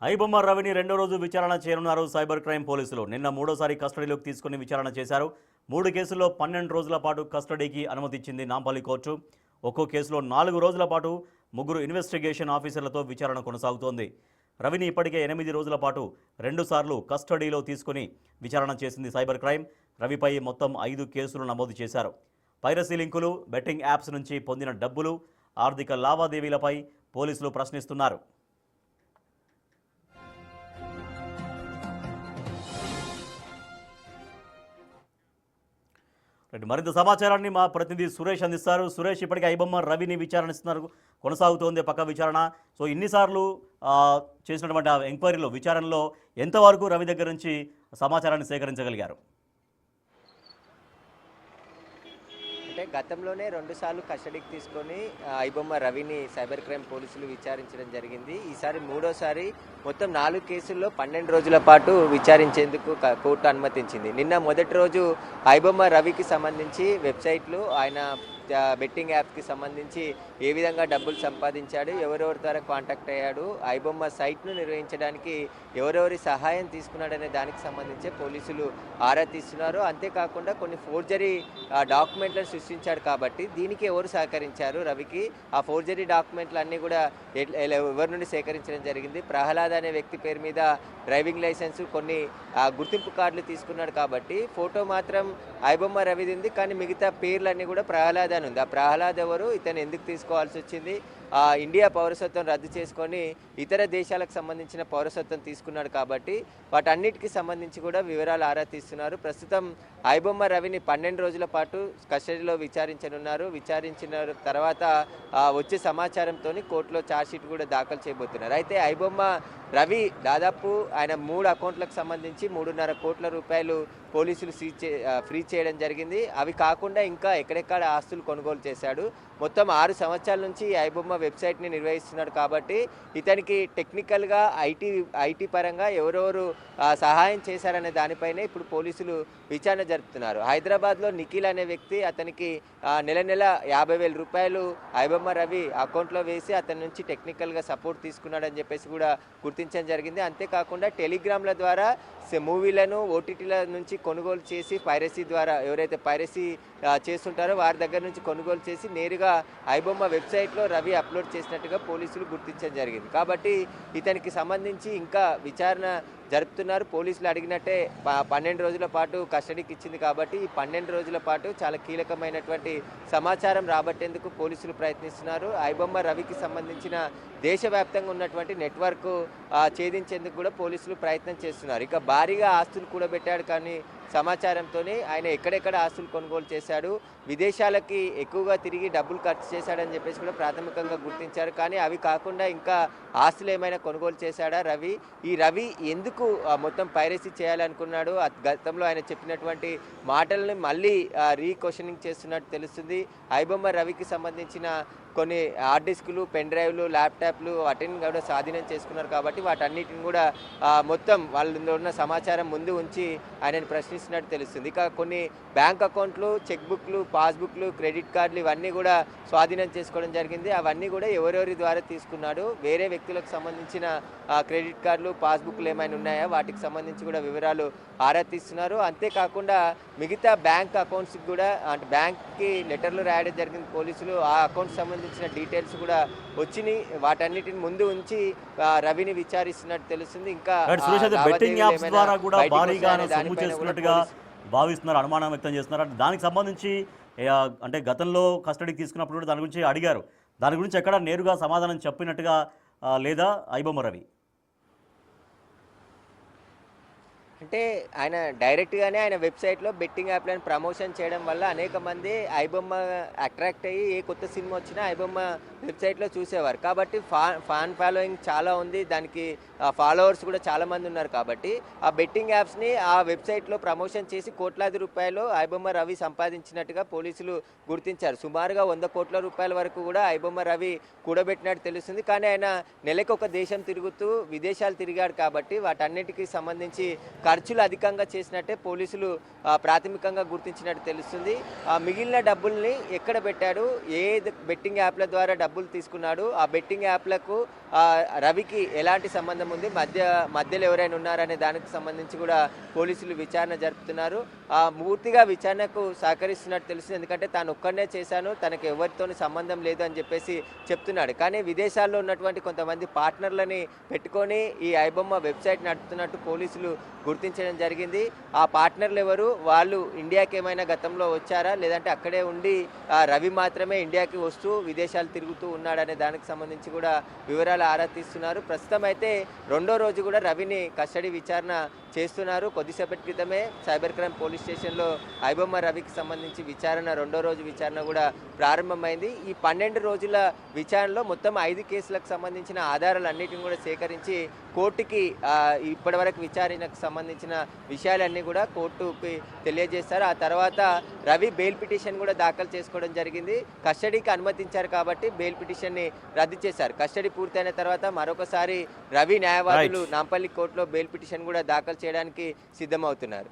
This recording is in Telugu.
ఐబొమ్మ రవిని రెండో రోజు విచారణ చేయనున్నారు సైబర్ క్రైమ్ పోలీసులు. నిన్న మూడోసారి కస్టడీలోకి తీసుకుని విచారణ చేశారు. 3 కేసుల్లో 12 రోజుల పాటు కస్టడీకి అనుమతిచ్చింది నాంపల్లి కోర్టు. ఒక్కో కేసులో 4 రోజుల పాటు 3 ఇన్వెస్టిగేషన్ ఆఫీసర్లతో విచారణ కొనసాగుతోంది. రవిని ఇప్పటికే 8 రోజుల పాటు 2 సార్లు కస్టడీలో తీసుకుని విచారణ చేసింది సైబర్ క్రైమ్. రవిపై మొత్తం 5 కేసులు నమోదు చేశారు. పైరసీ లింకులు, బెట్టింగ్ యాప్స్ నుంచి పొందిన డబ్బులు, ఆర్థిక లావాదేవీలపై పోలీసులు ప్రశ్నిస్తున్నారు. మరింత సమాచారాన్ని మా ప్రతినిధి సురేష్ అందిస్తారు. సురేష్, ఇప్పటికే ఐబొమ్మ రవిని విచారణిస్తున్నారు, కొనసాగుతోంది పక్క విచారణ. సో ఇన్నిసార్లు చేసినటువంటి ఎంక్వైరీలో విచారణలో ఎంతవరకు రవి దగ్గర నుంచి సమాచారాన్ని సేకరించగలిగారు? అంటే గతంలోనే 2 సార్లు కస్టడీకి తీసుకొని ఐబొమ్మ రవిని సైబర్ క్రైమ్ పోలీసులు విచారించడం జరిగింది. ఈసారి మూడోసారి మొత్తం 4 కేసుల్లో 12 రోజుల పాటు విచారించేందుకు కోర్టు అనుమతించింది. నిన్న మొదటి రోజు ఐబొమ్మ రవికి సంబంధించి వెబ్సైట్లు, ఆయన బెట్టింగ్ యాప్కి సంబంధించి ఏ విధంగా డబ్బులు సంపాదించాడు, ఎవరెవరి ద్వారా కాంటాక్ట్ అయ్యాడు, ఐబొమ్మ సైట్ను నిర్వహించడానికి ఎవరెవరి సహాయం తీసుకున్నాడనే దానికి సంబంధించి పోలీసులు ఆరా తీస్తున్నారు. అంతేకాకుండా కొన్ని ఫోర్జరీ డాక్యుమెంట్లను సృష్టించాడు కాబట్టి దీనికి ఎవరు సహకరించారు రవికి, ఆ ఫోర్జరీ డాక్యుమెంట్లు అన్నీ కూడా ఎవరి నుండి సేకరించడం జరిగింది. ప్రహ్లాద్ అనే వ్యక్తి పేరు మీద డ్రైవింగ్ లైసెన్స్, కొన్ని గుర్తింపు కార్డులు తీసుకున్నాడు కాబట్టి ఫోటో మాత్రం ఐబొమ్మ రవిది ఉంది, కానీ మిగతా పేర్లన్నీ కూడా ప్రహ్లాద్ అని ఉంది. ఆ ప్రహ్లాద్ ఎవరు, ఇతను ఎందుకు తీసుకోవాల్సి వచ్చింది, ఇండియా పౌరసత్వం రద్దు చేసుకొని ఇతర దేశాలకు సంబంధించిన పౌరసత్వం తీసుకున్నాడు కాబట్టి వాటన్నిటికీ సంబంధించి కూడా వివరాలు ఆరా తీస్తున్నారు. ప్రస్తుతం ఐబొమ్మ రవిని 12 రోజుల పాటు కస్టడీలో విచారించనున్నారు. విచారించిన తర్వాత వచ్చే సమాచారంతో కోర్టులో ఛార్జ్షీట్ కూడా దాఖలు చేయబోతున్నారు. అయితే ఐబొమ్మ రవి దాదాపు ఆయన 3 అకౌంట్లకు సంబంధించి 3.5 కోట్ల రూపాయలు పోలీసులు ఫ్రీజ్ చేయడం జరిగింది. అవి కాకుండా ఇంకా ఎక్కడెక్కడ ఆస్తులు కొనుగోలు చేశాడు. మొత్తం 6 సంవత్సరాల నుంచి ఐబొమ్మ వెబ్సైట్ని నిర్వహిస్తున్నాడు కాబట్టి ఇతనికి టెక్నికల్గా ఐటీ పరంగా ఎవరెవరు సహాయం చేశారనే దానిపైనే ఇప్పుడు పోలీసులు విచారణ జరుపుతున్నారు. హైదరాబాద్లో నిఖిల్ అనే వ్యక్తి అతనికి నెల 50,000 రూపాయలు ఐబొమ్మ రవి అకౌంట్లో వేసి అతని నుంచి టెక్నికల్గా సపోర్ట్ తీసుకున్నాడని చెప్పేసి కూడా గుర్తించడం జరిగింది. అంతేకాకుండా టెలిగ్రామ్ల ద్వారా మూవీలను ఓటీటీల నుంచి కొనుగోలు చేసి పైరసీ ద్వారా ఎవరైతే పైరసీ చేస్తుంటారో వారి దగ్గర నుంచి కొనుగోలు చేసి నేరుగా ఐబొమ్మ వెబ్సైట్లో రవి అప్లోడ్ చేసినట్టుగా పోలీసులు గుర్తించడం జరిగింది. కాబట్టి ఇతనికి సంబంధించి ఇంకా విచారణ జరుపుతున్నారు. పోలీసులు అడిగినట్టే 12 రోజుల పాటు కస్టడీకి ఇచ్చింది కాబట్టి ఈ 12 రోజుల పాటు చాలా కీలకమైనటువంటి సమాచారం రాబట్టేందుకు పోలీసులు ప్రయత్నిస్తున్నారు. ఐబొమ్మ రవికి సంబంధించిన దేశవ్యాప్తంగా ఉన్నటువంటి నెట్వర్క్ ఛేదించేందుకు కూడా పోలీసులు ప్రయత్నం చేస్తున్నారు. ఇక భారీగా ఆస్తులు కూడబెట్టాడు కానీ సమాచారంతోనే ఆయన ఎక్కడెక్కడ ఆస్తులు కొనుగోలు చేశాడు, విదేశాలకి ఎక్కువగా తిరిగి డబ్బులు ఖర్చు చేశాడని చెప్పేసి కూడా ప్రాథమికంగా గుర్తించారు. కానీ అవి కాకుండా ఇంకా ఆస్తులు ఏమైనా కొనుగోలు చేశాడా రవి, ఈ రవి ఎందుకు మొత్తం పైరసీ చేయాలనుకున్నాడు, గతంలో ఆయన చెప్పినటువంటి మాటలను మళ్ళీ రీక్వశ్చనింగ్ చేస్తున్నట్టు తెలుస్తుంది. ఐబొమ్మ రవికి సంబంధించిన కొన్ని హార్డ్ డిస్కులు, పెన్ డ్రైవ్లు, ల్యాప్టాప్లు వాటిని కూడా స్వాధీనం చేసుకున్నారు కాబట్టి వాటన్నిటిని కూడా మొత్తం వాళ్ళలో ఉన్న సమాచారం ముందు ఉంచి ఆయనను ప్రశ్నిస్తున్నట్టు తెలుస్తుంది. ఇక కొన్ని బ్యాంక్ అకౌంట్లు, చెక్ బుక్లు, పాస్బుక్లు, క్రెడిట్ కార్డులు ఇవన్నీ కూడా స్వాధీనం చేసుకోవడం జరిగింది. అవన్నీ కూడా ఎవరెవరి ద్వారా తీసుకున్నాడు, వేరే వ్యక్తులకు సంబంధించిన క్రెడిట్ కార్డులు, పాస్బుక్లు ఏమైనా ఉన్నాయా వాటికి సంబంధించి కూడా వివరాలు ఆరా తీస్తున్నారు. అంతేకాకుండా మిగతా బ్యాంక్ అకౌంట్స్కి కూడా అంటే బ్యాంక్కి లెటర్లు రాయడం జరిగింది పోలీసులు. ఆ అకౌంట్స్ సంబంధించిన డీటెయిల్స్ కూడా వచ్చినాయి. వాటన్నిటిని ముందు ఉంచి రవిని విచారిస్తున్నట్టు తెలుస్తుంది. ఇంకా భావిస్తున్నారు, అనుమానం వ్యక్తం చేస్తున్నారు. దానికి సంబంధించి అంటే గతంలో కస్టడీకి తీసుకున్నప్పుడు కూడా దాని గురించి అడిగారు. దాని గురించి ఎక్కడ నేరుగా సమాధానం చెప్పినట్టుగా లేదా ఐబొమ్మ రవి? అంటే ఆయన డైరెక్ట్గానే ఆయన వెబ్సైట్లో బెట్టింగ్ యాప్లను ప్రమోషన్ చేయడం వల్ల అనేక మంది ఐబొమ్మ అట్రాక్ట్ అయ్యి ఏ కొత్త సినిమా వచ్చినా ఐబొమ్మ వెబ్సైట్లో చూసేవారు. కాబట్టి ఫ్యాన్ ఫాలోయింగ్ చాలా ఉంది, దానికి ఫాలోవర్స్ కూడా చాలామంది ఉన్నారు. కాబట్టి ఆ బెట్టింగ్ యాప్స్ని ఆ వెబ్సైట్లో ప్రమోషన్ చేసి కోట్లాది రూపాయలు ఐబొమ్మ రవి సంపాదించినట్టుగా పోలీసులు గుర్తించారు. సుమారుగా 100 కోట్ల రూపాయల వరకు కూడా ఐబొమ్మ రవి కూడబెట్టినట్టు తెలుస్తుంది. కానీ ఆయన నెలకు ఒక దేశం తిరుగుతూ విదేశాలు తిరిగాడు కాబట్టి వాటన్నిటికీ సంబంధించి ఖర్చులు అధికంగా చేసినట్టే పోలీసులు ప్రాథమికంగా గుర్తించినట్టు తెలుస్తుంది. మిగిలిన డబ్బుల్ని ఎక్కడ పెట్టాడు, ఏ బెట్టింగ్ యాప్ల ద్వారా డబ్బులు తీసుకున్నాడు, ఆ బెట్టింగ్ యాప్లకు రవికి ఎలాంటి సంబంధం ఉంది, మధ్యలో ఎవరైనా ఉన్నారనే దానికి సంబంధించి కూడా పోలీసులు విచారణ జరుపుతున్నారు. పూర్తిగా విచారణకు సహకరిస్తున్నట్టు తెలుస్తుంది. ఎందుకంటే తాను ఒక్కడనే చేశాను, తనకు ఎవరితోని సంబంధం లేదు అని చెప్పేసి చెప్తున్నాడు. కానీ విదేశాల్లో ఉన్నటువంటి కొంతమంది పార్ట్నర్లని పెట్టుకొని ఈ ఐబొమ్మ వెబ్సైట్ నడుపుతున్నట్టు పోలీసులు గుర్తించడం జరిగింది. ఆ పార్ట్నర్లు ఎవరు, వాళ్ళు ఇండియాకి ఏమైనా గతంలో వచ్చారా, లేదంటే అక్కడే ఉండి రవి మాత్రమే ఇండియాకి వస్తూ విదేశాలు తిరుగుతూ ఉన్నాడనే దానికి సంబంధించి కూడా వివరాలు ఆరా తీస్తున్నారు. ప్రస్తుతం అయితే రెండో రోజు కూడా రవిని కస్టడీ విచారణ చేస్తున్నారు. కొద్దిసేపటి క్రితమే సైబర్ క్రైమ్ పోలీస్ స్టేషన్లో ఐబొమ్మ రవికి సంబంధించి విచారణ రెండో రోజు విచారణ కూడా ప్రారంభమైంది. ఈ 12 రోజుల విచారణలో మొత్తం 5 కేసులకు సంబంధించిన ఆధారాలన్నిటిని కూడా సేకరించి కోర్టుకి ఇప్పటివరకు విచారణకు సంబంధించిన విషయాలన్నీ కూడా కోర్టుకి తెలియజేస్తారు. ఆ తర్వాత రవి బెయిల్ పిటిషన్ కూడా దాఖలు చేసుకోవడం జరిగింది. కస్టడీకి అనుమతించారు కాబట్టి బెయిల్ పిటిషన్ని రద్దు చేశారు. కస్టడీ పూర్తయిన తర్వాత మరొకసారి రవి న్యాయవాదులు నాంపల్లి కోర్టులో బెయిల్ పిటిషన్ కూడా దాఖలు చేయడానికి సిద్ధమవుతున్నారు.